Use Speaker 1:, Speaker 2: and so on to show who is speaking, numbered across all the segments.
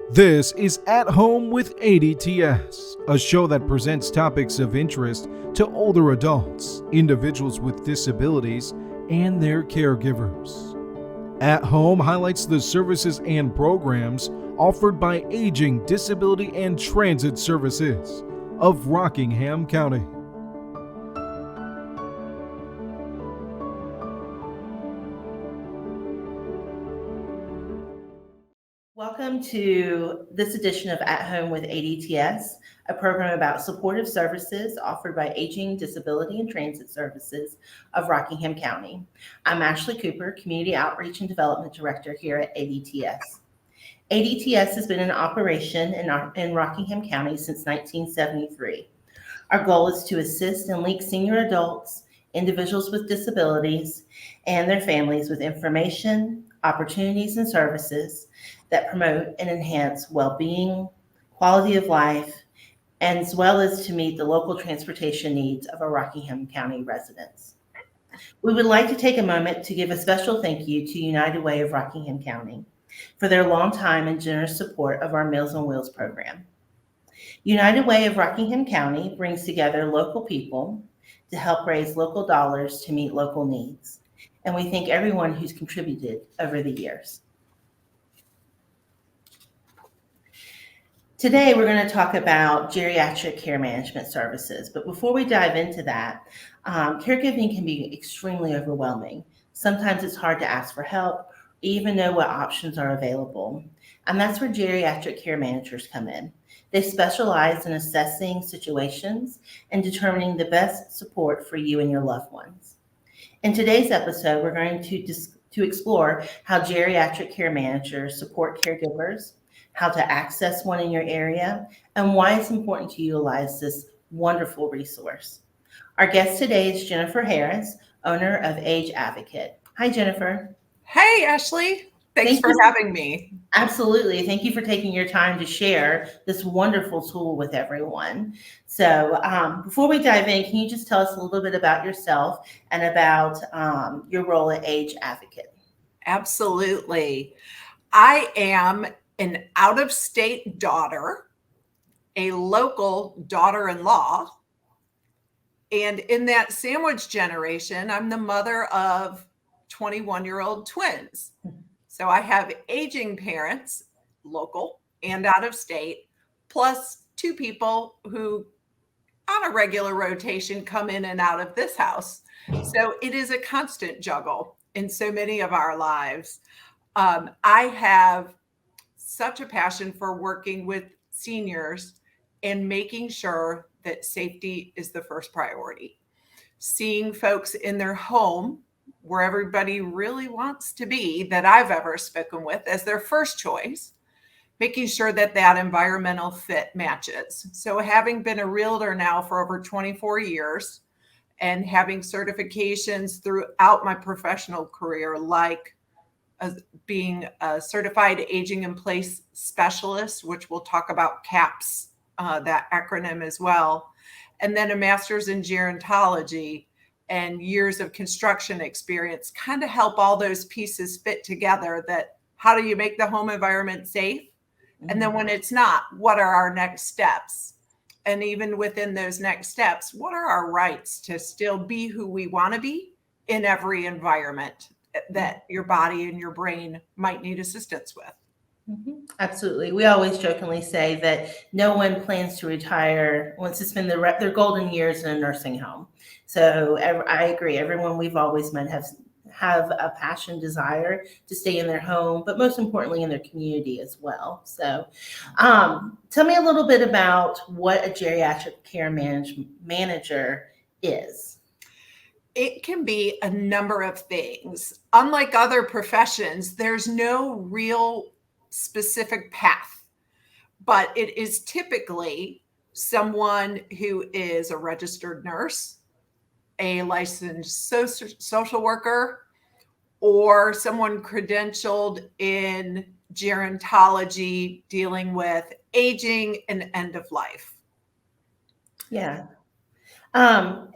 Speaker 1: This is At Home with ADTS, a show that presents topics of interest to older adults, individuals with disabilities, and their caregivers. At Home highlights the services and programs offered by Aging, Disability, and Transit Services of Rockingham County.
Speaker 2: Welcome to this edition of At Home with ADTS, a program about supportive services offered by Aging, Disability, and Transit Services of Rockingham County. I'm Asheley Cooper, Community Outreach and Development Director here at ADTS. ADTS has been in operation in Rockingham County since 1973. Our goal is to assist and link senior adults, individuals with disabilities, and their families with information, opportunities, and services that promote and enhance well-being, quality of life, as well as to meet the local transportation needs of our Rockingham County residents. We would like to take a moment to give a special thank you to United Way of Rockingham County for their long time and generous support of our Meals on Wheels program. United Way of Rockingham County brings together local people to help raise local dollars to meet local needs, and we thank everyone who's contributed over the years. Today, we're going to talk about geriatric care management services. But before we dive into that, caregiving can be extremely overwhelming. Sometimes it's hard to ask for help, even know what options are available. And that's where geriatric care managers come in. They specialize in assessing situations and determining the best support for you and your loved ones. In today's episode, we're going to explore how geriatric care managers support caregivers, how to access one in your area, and why it's important to utilize this wonderful resource. Our guest today is Jennifer Harris, owner of Age Advocate. Hi, Jennifer.
Speaker 3: Hey, Ashley. Thanks for having me.
Speaker 2: Absolutely. Thank you for taking your time to share this wonderful tool with everyone. So before we dive in, can you just tell us a little bit about yourself and about your role at Age Advocate?
Speaker 3: Absolutely. I am an out-of-state daughter, a local daughter-in-law, and in that sandwich generation, I'm the mother of 21-year-old twins. So I have aging parents, local and out of state, plus two people who on a regular rotation come in and out of this house. So it is a constant juggle in so many of our lives. I have such a passion for working with seniors and making sure that safety is the first priority. Seeing folks in their home where everybody really wants to be that I've ever spoken with as their first choice, making sure that that environmental fit matches. So having been a realtor now for over 24 years and having certifications throughout my professional career, like being a certified aging in place specialist, which we'll talk about CAPS, that acronym as well, and then a master's in gerontology and years of construction experience kind of help all those pieces fit together. That how do you make the home environment safe? And then when it's not, what are our next steps? And even within those next steps, what are our rights to still be who we want to be in every environment that your body and your brain might need assistance with?
Speaker 2: Mm-hmm. Absolutely. We always jokingly say that no one plans to retire once it's been their golden years in a nursing home. So I agree. Everyone we've always met have a passion, desire to stay in their home, but most importantly in their community as well. So tell me a little bit about what a geriatric care manager is.
Speaker 3: It can be a number of things. Unlike other professions, there's no real specific path, but it is typically someone who is a registered nurse, a licensed social worker, or someone credentialed in gerontology dealing with aging and end of life.
Speaker 2: Yeah. And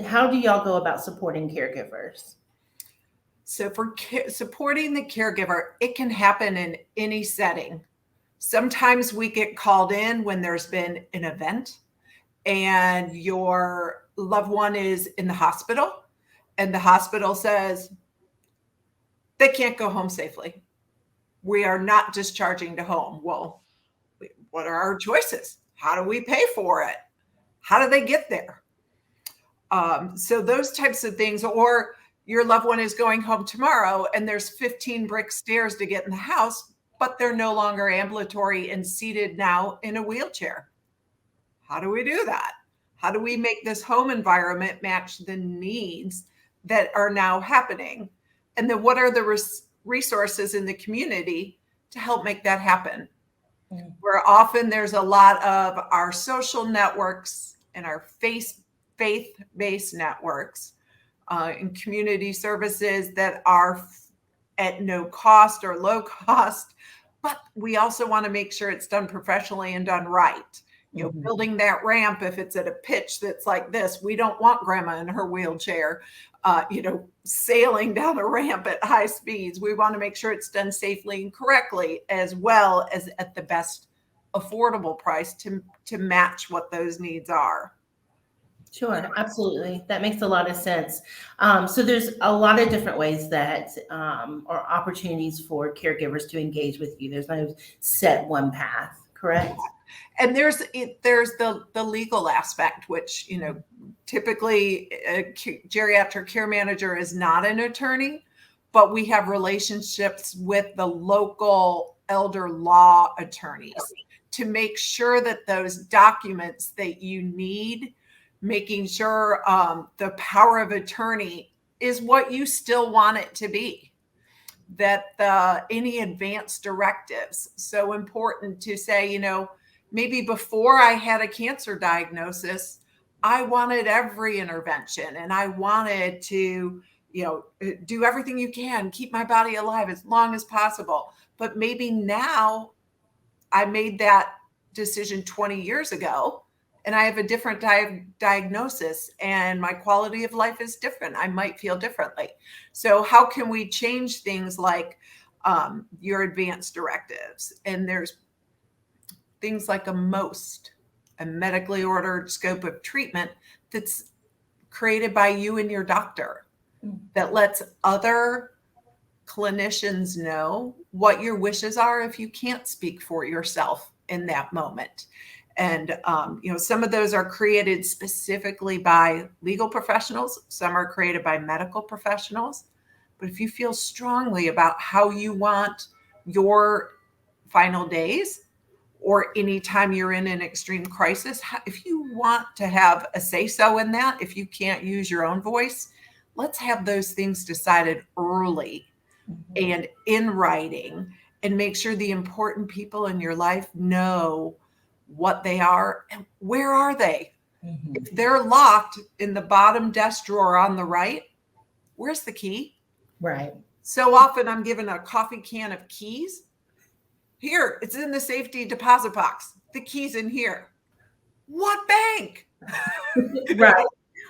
Speaker 2: how do y'all go about supporting caregivers?
Speaker 3: So for supporting the caregiver, it can happen in any setting. Sometimes we get called in when there's been an event and your loved one is in the hospital and the hospital says they can't go home safely. We are not discharging to home. Well, what are our choices? How do we pay for it? How do they get there? So those types of things, or your loved one is going home tomorrow and there's 15 brick stairs to get in the house, but they're no longer ambulatory and seated now in a wheelchair. How do we do that? How do we make this home environment match the needs that are now happening? And then what are the resources in the community to help make that happen? Where often there's a lot of our social networks and our faith-based networks and community services that are at no cost or low cost, but we also want to make sure it's done professionally and done right. You know, building that ramp, if it's at a pitch that's like this, we don't want grandma in her wheelchair, sailing down a ramp at high speeds. We want to make sure it's done safely and correctly, as well as at the best affordable price to match what those needs are.
Speaker 2: Sure, absolutely. That makes a lot of sense. So there's a lot of different ways that or opportunities for caregivers to engage with you. There's no set one path, correct?
Speaker 3: And there's the legal aspect, which, typically a geriatric care manager is not an attorney, but we have relationships with the local elder law attorneys to make sure that those documents that you need, making sure the power of attorney is what you still want it to be, that any advance directives, so important to say, maybe before I had a cancer diagnosis, I wanted every intervention and I wanted to, do everything you can, keep my body alive as long as possible. But maybe now I made that decision 20 years ago and I have a different diagnosis and my quality of life is different. I might feel differently. So how can we change things like your advance directives? And there's things like a medically ordered scope of treatment that's created by you and your doctor that lets other clinicians know what your wishes are if you can't speak for yourself in that moment. And, some of those are created specifically by legal professionals. Some are created by medical professionals. But if you feel strongly about how you want your final days, or anytime you're in an extreme crisis, if you want to have a say-so in that, if you can't use your own voice, let's have those things decided early and in writing, and make sure the important people in your life know what they are and where are they. If they're locked in the bottom desk drawer on the right, where's the key?
Speaker 2: Right.
Speaker 3: So often I'm given a coffee can of keys. Here, it's in the safety deposit box. The key's in here. What bank?
Speaker 2: Right.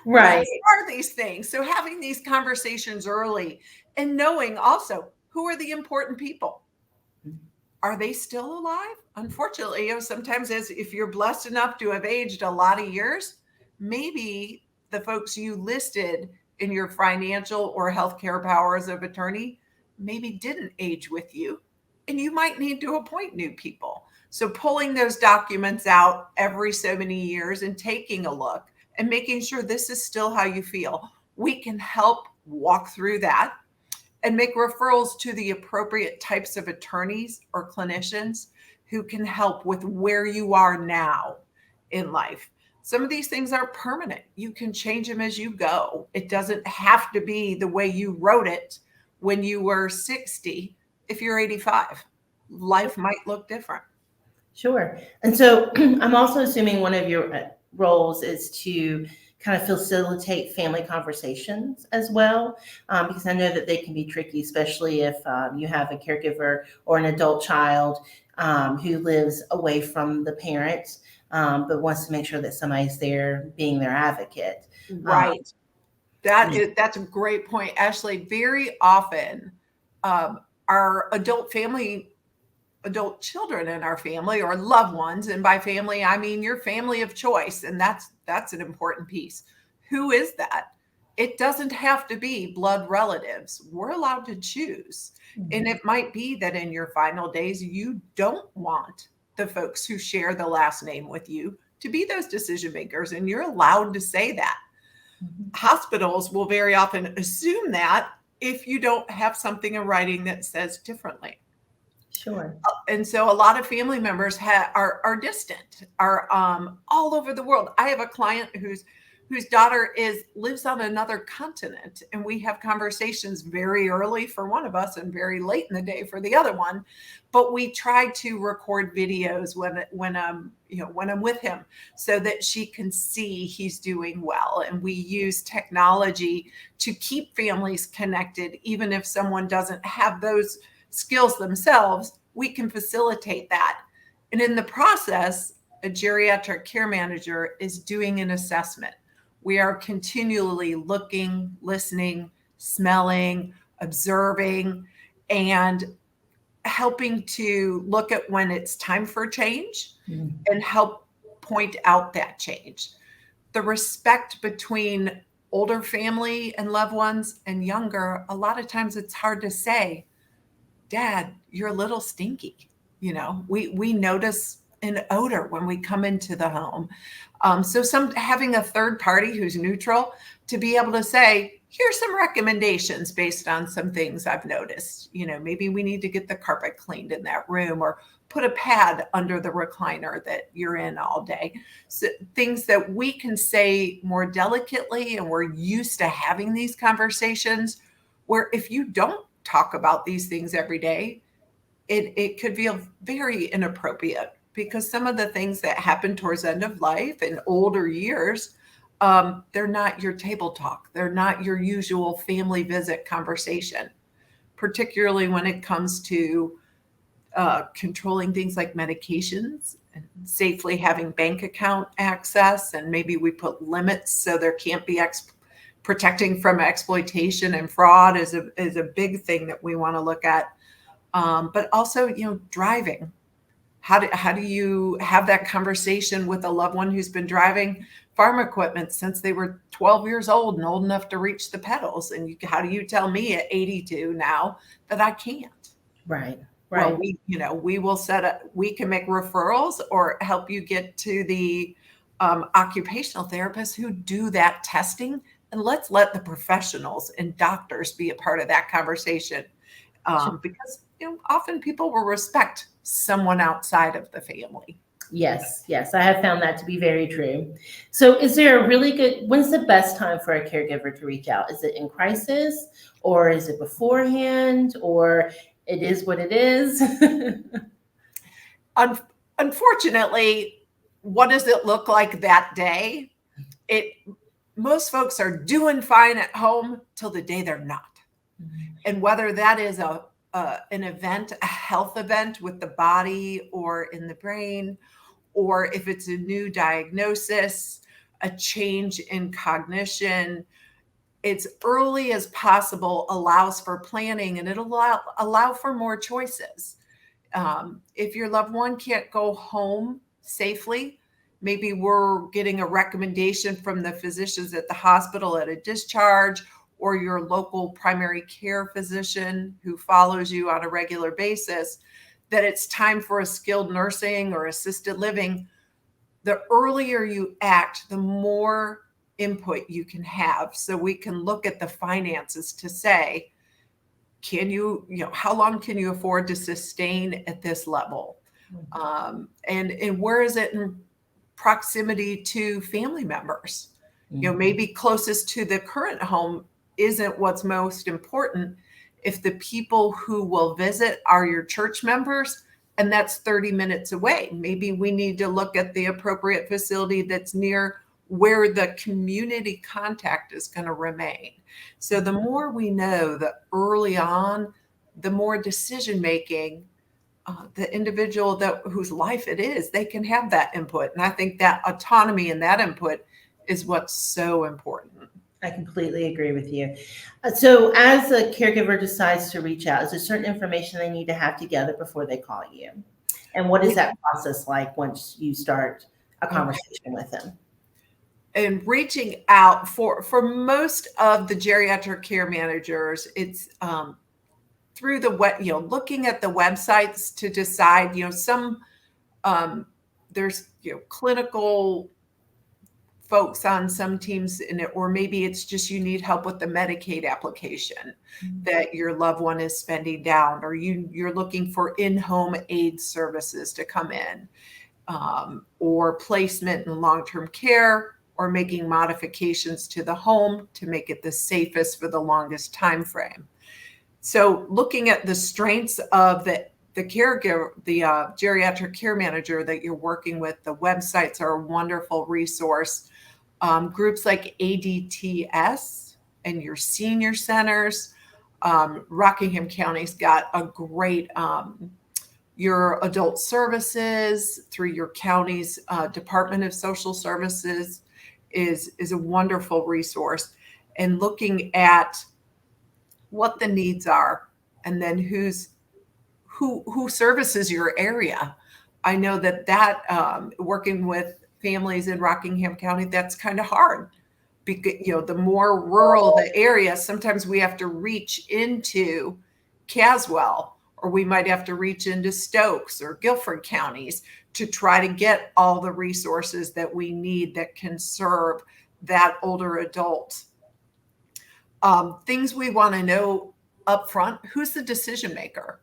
Speaker 2: Right.
Speaker 3: What are these things? So having these conversations early and knowing also who are the important people. Are they still alive? Unfortunately, sometimes if you're blessed enough to have aged a lot of years, maybe the folks you listed in your financial or healthcare powers of attorney maybe didn't age with you. And you might need to appoint new people. So pulling those documents out every so many years and taking a look and making sure this is still how you feel. We can help walk through that and make referrals to the appropriate types of attorneys or clinicians who can help with where you are now in life. Some of these things are permanent. You can change them as you go. It doesn't have to be the way you wrote it when you were 60. If you're 85, life might look different.
Speaker 2: Sure. And so I'm also assuming one of your roles is to kind of facilitate family conversations as well, because I know that they can be tricky, especially if you have a caregiver or an adult child who lives away from the parent, but wants to make sure that somebody's there being their advocate.
Speaker 3: Right. That's a great point, Ashley. Very often, our adult family adult children in our family or loved ones. And by family, I mean your family of choice. And that's an important piece. Who is that? It doesn't have to be blood relatives. We're allowed to choose. And it might be that in your final days, you don't want the folks who share the last name with you to be those decision makers. And you're allowed to say that. Hospitals will very often assume that if you don't have something in writing that says differently.
Speaker 2: Sure.
Speaker 3: And so a lot of family members are distant, are all over the world. I have a client whose daughter lives on another continent, and we have conversations very early for one of us and very late in the day for the other one. But we try to record videos when I'm with him so that she can see he's doing well. And we use technology to keep families connected, even if someone doesn't have those skills themselves. We can facilitate that. And in the process, a geriatric care manager is doing an assessment. We are continually looking, listening, smelling, observing, and helping to look at when it's time for change and help point out that change. The respect between older family and loved ones and younger, a lot of times it's hard to say, Dad, you're a little stinky. We notice an odor when we come into the home. So having a third party who's neutral to be able to say, here's some recommendations based on some things I've noticed. Maybe we need to get the carpet cleaned in that room or put a pad under the recliner that you're in all day. So things that we can say more delicately, and we're used to having these conversations where if you don't talk about these things every day, it could feel very inappropriate, because some of the things that happen towards the end of life and older years, they're not your table talk. They're not your usual family visit conversation, particularly when it comes to controlling things like medications and safely having bank account access. And maybe we put limits so there can't be protecting from exploitation and fraud is a big thing that we want to look at. But also, driving. How do you have that conversation with a loved one who's been driving farm equipment since they were 12 years old and old enough to reach the pedals? And how do you tell me at 82 now that I can't?
Speaker 2: Right.
Speaker 3: Well, we can make referrals or help you get to the occupational therapists who do that testing. And let's let the professionals and doctors be a part of that conversation. Because often people will respect someone outside of the family.
Speaker 2: Yes, I have found that to be very true. So when's the best time for a caregiver to reach out? Is it in crisis, or is it beforehand, or it is what it is?
Speaker 3: Unfortunately, what does it look like that day? Most folks are doing fine at home till the day they're not. And whether that is an event, a health event with the body or in the brain, or if it's a new diagnosis, a change in cognition, it's early as possible allows for planning, and it'll allow for more choices. If your loved one can't go home safely, maybe we're getting a recommendation from the physicians at the hospital at a discharge, or your local primary care physician who follows you on a regular basis, that it's time for a skilled nursing or assisted living. The earlier you act, the more input you can have. So we can look at the finances to say, how long can you afford to sustain at this level? And where is it in proximity to family members? Maybe closest to the current home isn't what's most important. If the people who will visit are your church members, and that's 30 minutes away, maybe we need to look at the appropriate facility that's near where the community contact is going to remain. So the more we know that early on, the more decision making the individual whose life it is, they can have that input. And I think that autonomy and that input is what's so important.
Speaker 2: I completely agree with you. So as a caregiver decides to reach out, is there certain information they need to have together before they call you? And what is that process like once you start a conversation with them?
Speaker 3: And reaching out for most of the geriatric care managers, it's through the web, looking at the websites to decide, some there's clinical folks on some teams in it, or maybe it's just you need help with the Medicaid application that your loved one is spending down, or you're looking for in-home aid services to come in, or placement in long-term care, or making modifications to the home to make it the safest for the longest time frame. So looking at the strengths of the caregiver, the geriatric care manager that you're working with, the websites are a wonderful resource. Groups like ADTS and your senior centers, Rockingham County's got a great, your adult services through your county's Department of Social Services is a wonderful resource. And looking at what the needs are, and then who services your area. I know that working with families in Rockingham County, that's kind of hard because, the more rural the area, sometimes we have to reach into Caswell, or we might have to reach into Stokes or Guilford counties to try to get all the resources that we need that can serve that older adult. Things we want to know up front: who's the decision maker?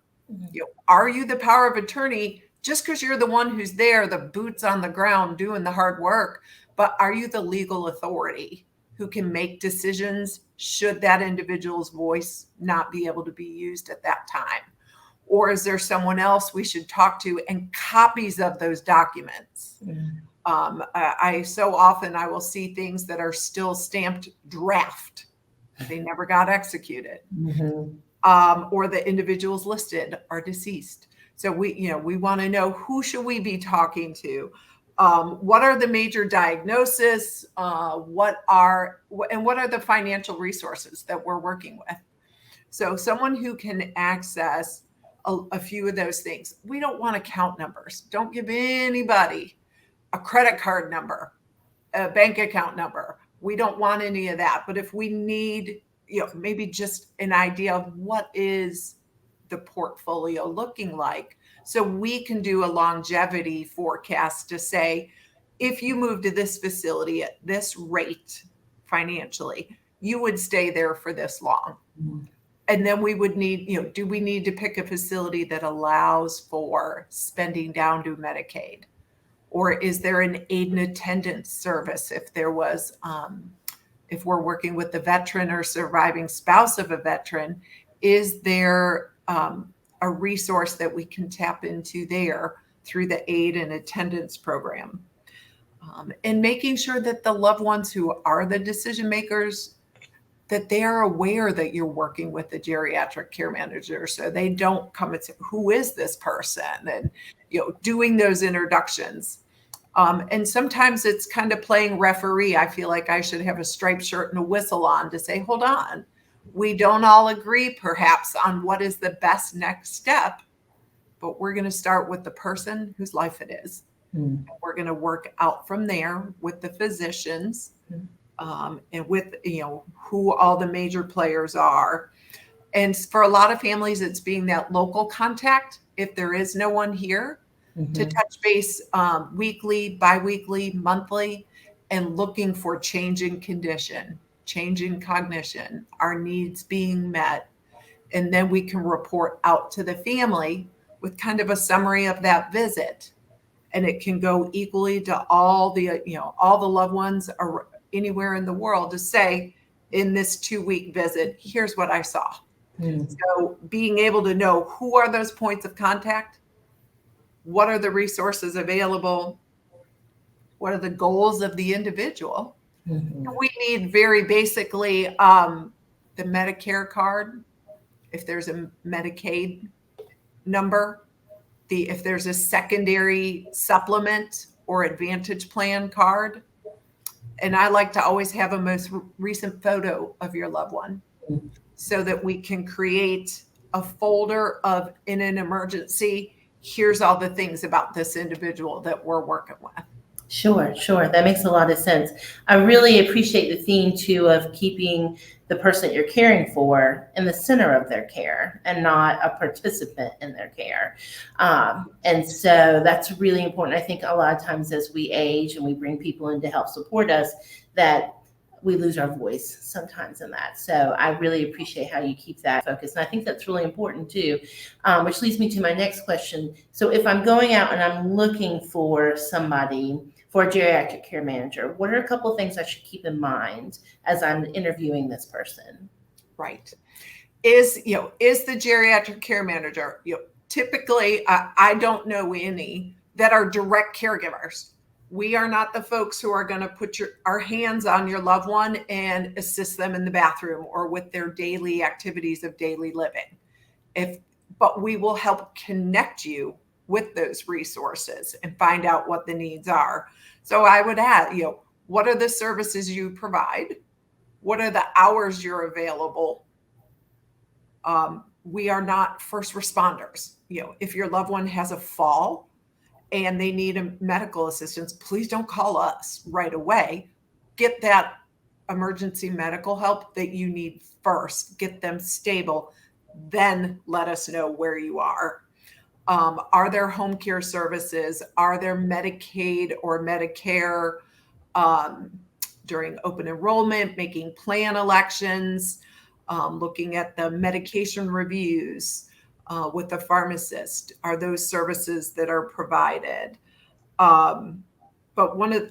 Speaker 3: Are you the power of attorney just because you're the one who's there, the boots on the ground doing the hard work? But are you the legal authority who can make decisions should that individual's voice not be able to be used at that time? Or is there someone else we should talk to, and copies of those documents? I so often I will see things that are still stamped draft. They never got executed. Or the individuals listed are deceased. So we want to know, who should we be talking to? What are the major diagnoses? What are the financial resources that we're working with? So someone who can access a few of those things. We don't want account numbers. Don't give anybody a credit card number, a bank account number. We don't want any of that. But if we need, maybe just an idea of what is the portfolio looking like, so we can do a longevity forecast to say, if you move to this facility at this rate financially, you would stay there for this long. And then we would need, do we need to pick a facility that allows for spending down to Medicaid? Or is there an aid and attendance service if there was, if we're working with the veteran or surviving spouse of a veteran, is there a resource that we can tap into there through the aid and attendance program? And making sure that the loved ones who are the decision makers, that they are aware that you're working with the geriatric care manager, so they don't come and say, who is this person? And, doing those introductions. And sometimes it's kind of playing referee. I feel like I should have a striped shirt and a whistle on to say, hold on, we don't all agree perhaps on what is the best next step, but we're going to start with the person whose life it is. We're going to work out from there with the physicians, and with, who all the major players are. And for a lot of families, it's being that local contact, if there is no one here, to touch base weekly, biweekly, monthly, and looking for change in condition, change in cognition, our needs being met. And then we can report out to the family with kind of a summary of that visit. And it can go equally to all the, all the loved ones are anywhere in the world to say, in this 2-week visit, here's what I saw. So being able to know who are those points of contact, what are the resources available, what are the goals of the individual. We need very basically the Medicare card, if there's a Medicaid number, if there's a secondary supplement or Advantage plan card, And I like to always have a most recent photo of your loved one so that we can create a folder of, in an emergency, here's all the things about this individual that we're working with.
Speaker 2: Sure, sure. That makes a lot of sense. I really appreciate the theme too of keeping the person that you're caring for in the center of their care and not a participant in their care. And so that's really important. I think a lot of times as we age and we bring people in to help support us, that we lose our voice sometimes in that. So I really appreciate how you keep that focus. And I think that's really important too, which leads me to my next question. So if I'm going out and I'm looking for somebody, for a geriatric care manager, what are a couple of things I should keep in mind as I'm interviewing this person?
Speaker 3: Right. Is the geriatric care manager, typically, I don't know any that are direct caregivers. We are not the folks who are going to put our hands on your loved one and assist them in the bathroom or with their daily activities of daily living. But we will help connect you with those resources and find out what the needs are. So I would add, what are the services you provide? What are the hours you're available? We are not first responders. If your loved one has a fall and they need a medical assistance, please don't call us right away. Get that emergency medical help that you need first. Get them stable. Then let us know where you are. Are there home care services? Are there Medicaid or Medicare during open enrollment, making plan elections, looking at the medication reviews with the pharmacist? Are those services that are provided? But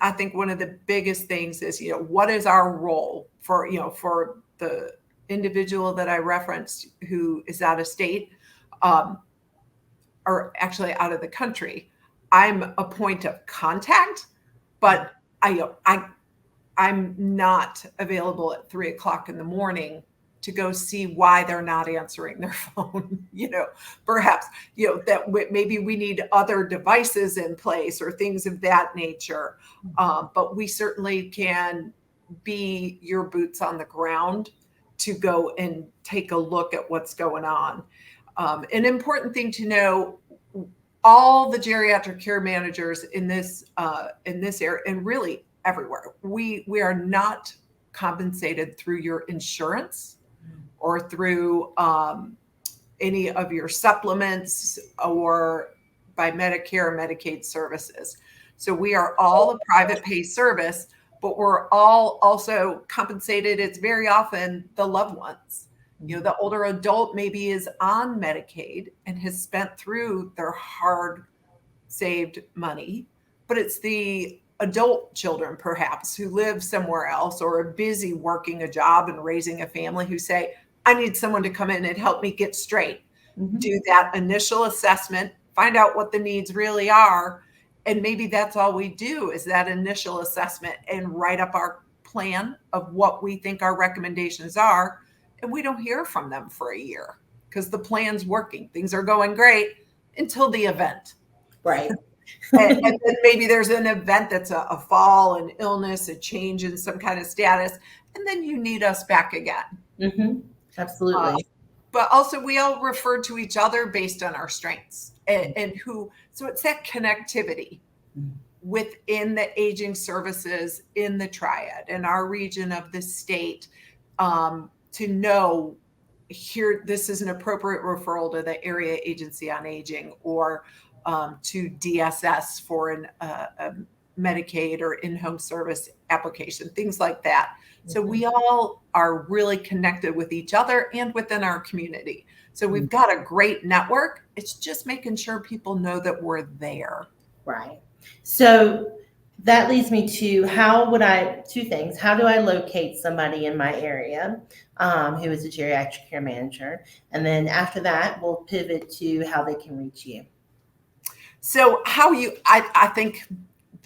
Speaker 3: I think one of the biggest things is, what is our role for the individual that I referenced who is out of state, or actually out of the country. I'm a point of contact, but I'm not available at 3:00 in the morning to go see why they're not answering their phone. Perhaps, that maybe we need other devices in place or things of that nature. But we certainly can be your boots on the ground to go and take a look at what's going on. An important thing to know, all the geriatric care managers in this area, and really everywhere, we are not compensated through your insurance or through any of your supplements or by Medicare or Medicaid services. So we are all a private pay service, but we're all also compensated. It's very often the loved ones. The older adult maybe is on Medicaid and has spent through their hard saved money, but it's the adult children perhaps who live somewhere else or are busy working a job and raising a family who say, I need someone to come in and help me get straight, do that initial assessment, find out what the needs really are. And maybe that's all we do is that initial assessment and write up our plan of what we think our recommendations are. And we don't hear from them for a year because the plan's working. Things are going great until the event.
Speaker 2: Right.
Speaker 3: and then maybe there's an event that's a fall, an illness, a change in some kind of status. And then you need us back again.
Speaker 2: Mm-hmm. Absolutely.
Speaker 3: But also we all refer to each other based on our strengths so it's that connectivity within the aging services in the triad in our region of the state, to know here, this is an appropriate referral to the Area Agency on Aging or to DSS for a Medicaid or in-home service application, things like that. So we all are really connected with each other and within our community. So we've got a great network. It's just making sure people know that we're there.
Speaker 2: Right. So that leads me to two things. How do I locate somebody in my area who is a geriatric care manager? And then after that, we'll pivot to how they can reach you.
Speaker 3: So I think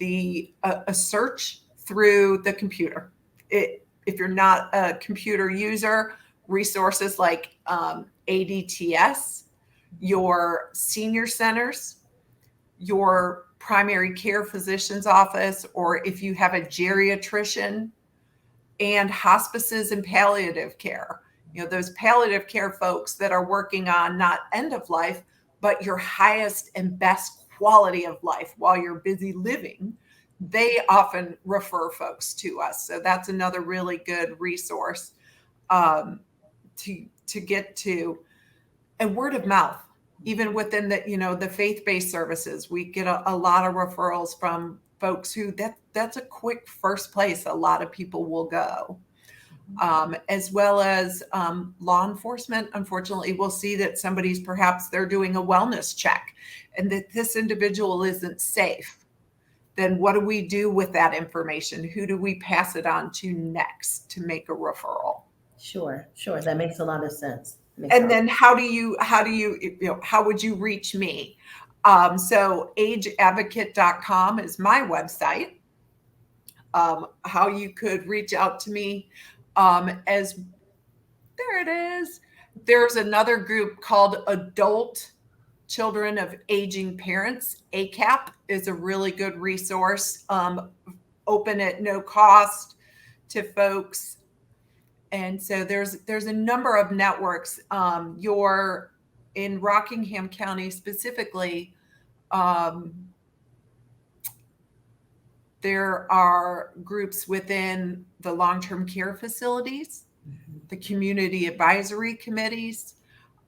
Speaker 3: a search through the computer. If you're not a computer user, resources like ADTS, your senior centers, your primary care physician's office, or if you have a geriatrician, and hospices and palliative care. Those palliative care folks that are working on not end of life, but your highest and best quality of life while you're busy living, they often refer folks to us. So that's another really good resource to get to. And word of mouth, even within the faith-based services, we get a lot of referrals from folks who that's a quick first place a lot of people will go. As well as law enforcement, unfortunately, will see that perhaps they're doing a wellness check and that this individual isn't safe. Then what do we do with that information? Who do we pass it on to next to make a referral?
Speaker 2: Sure. That makes a lot of sense.
Speaker 3: And then how would you reach me? So ageadvocate.com is my website. How you could reach out to me there it is. There's another group called Adult Children of Aging Parents. ACAP is a really good resource, open at no cost to folks. And so there's a number of networks. You're in Rockingham County specifically. There are groups within the long-term care facilities, the community advisory committees.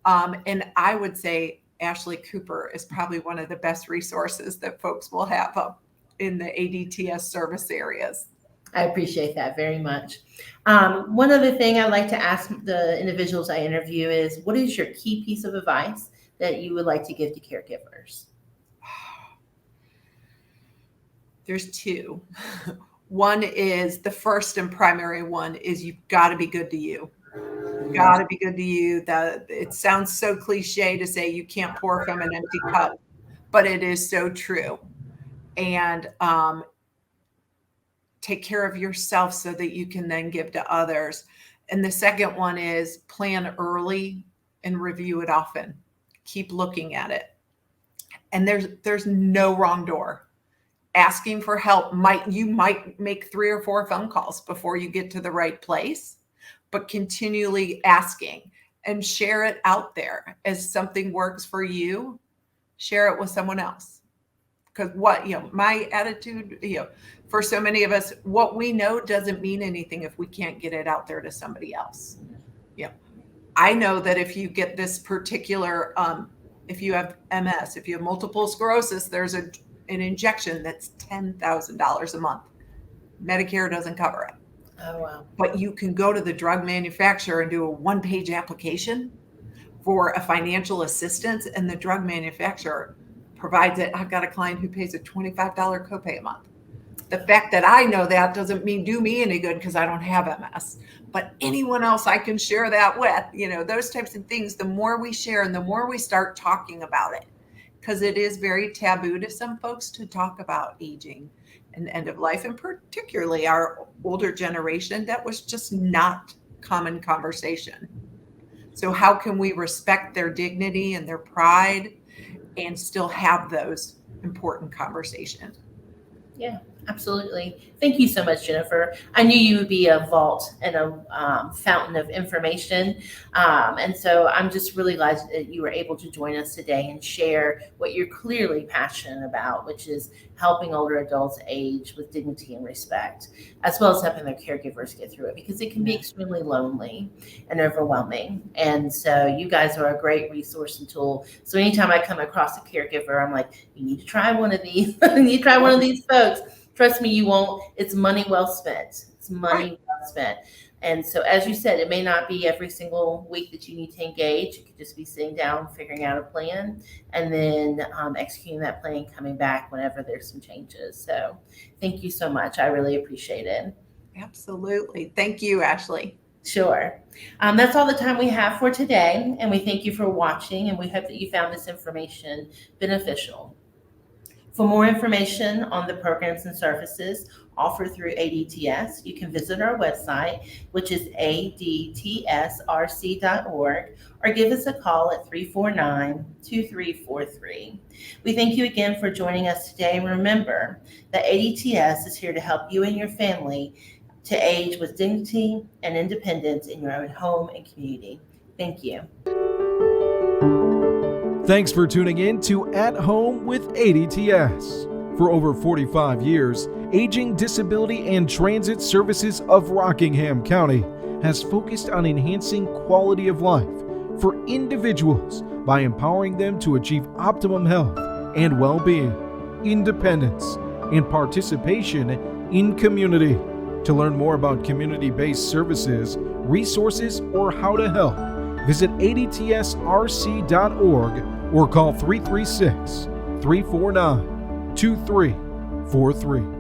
Speaker 3: And I would say Asheley Cooper is probably one of the best resources that folks will have up in the ADTS service areas.
Speaker 2: I appreciate that very much. One other thing I'd like to ask the individuals I interview is, what is your key piece of advice that you would like to give to caregivers?
Speaker 3: There's two. One is, the first and primary one is, you've got to be good to you. Got to be good to you. It sounds so cliche to say you can't pour from an empty cup, but it is so true. And take care of yourself so that you can then give to others. And the second one is, plan early and review it often. Keep looking at it. And there's no wrong door. Asking for help you might make 3 or 4 phone calls before you get to the right place, but continually asking and share it out there. As something works for you, share it with someone else. Because my attitude, for so many of us, what we know doesn't mean anything if we can't get it out there to somebody else. I know that if you get this particular, if you have MS, if you have multiple sclerosis, there's an injection that's $10,000 a month. Medicare doesn't cover it.
Speaker 2: Oh, wow.
Speaker 3: But you can go to the drug manufacturer and do a 1-page application for a financial assistance, and the drug manufacturer provides it. I've got a client who pays a $25 copay a month. The fact that I know that doesn't do me any good because I don't have MS. But anyone else I can share that with, those types of things, the more we share and the more we start talking about it, because it is very taboo to some folks to talk about aging and end of life, and particularly our older generation, that was just not common conversation. So how can we respect their dignity and their pride and still have those important conversations?
Speaker 2: Yeah, absolutely. Thank you so much, Jennifer. I knew you would be a vault and a fountain of information. And so I'm just really glad that you were able to join us today and share what you're clearly passionate about, which is helping older adults age with dignity and respect, as well as helping their caregivers get through it, because it can be extremely lonely and overwhelming. And so you guys are a great resource and tool. So anytime I come across a caregiver, I'm like, you need to try one of these. You need to try one of these folks. Trust me, you won't. It's money well spent. It's money well spent. And so, as you said, it may not be every single week that you need to engage. It could just be sitting down, figuring out a plan, and then executing that plan, coming back whenever there's some changes. So thank you so much. I really appreciate it.
Speaker 3: Absolutely. Thank you, Asheley.
Speaker 2: Sure. That's all the time we have for today. And we thank you for watching, and we hope that you found this information beneficial. For more information on the programs and services offered through ADTS, you can visit our website, which is adtsrc.org, or give us a call at 349-2343. We thank you again for joining us today, and remember that ADTS is here to help you and your family to age with dignity and independence in your own home and community. Thank you.
Speaker 1: Thanks for tuning in to At Home with ADTS. For over 45 years, Aging, Disability, and Transit Services of Rockingham County has focused on enhancing quality of life for individuals by empowering them to achieve optimum health and well-being, independence, and participation in community. To learn more about community-based services, resources, or how to help, visit adtsrc.org or call 336-349-2343.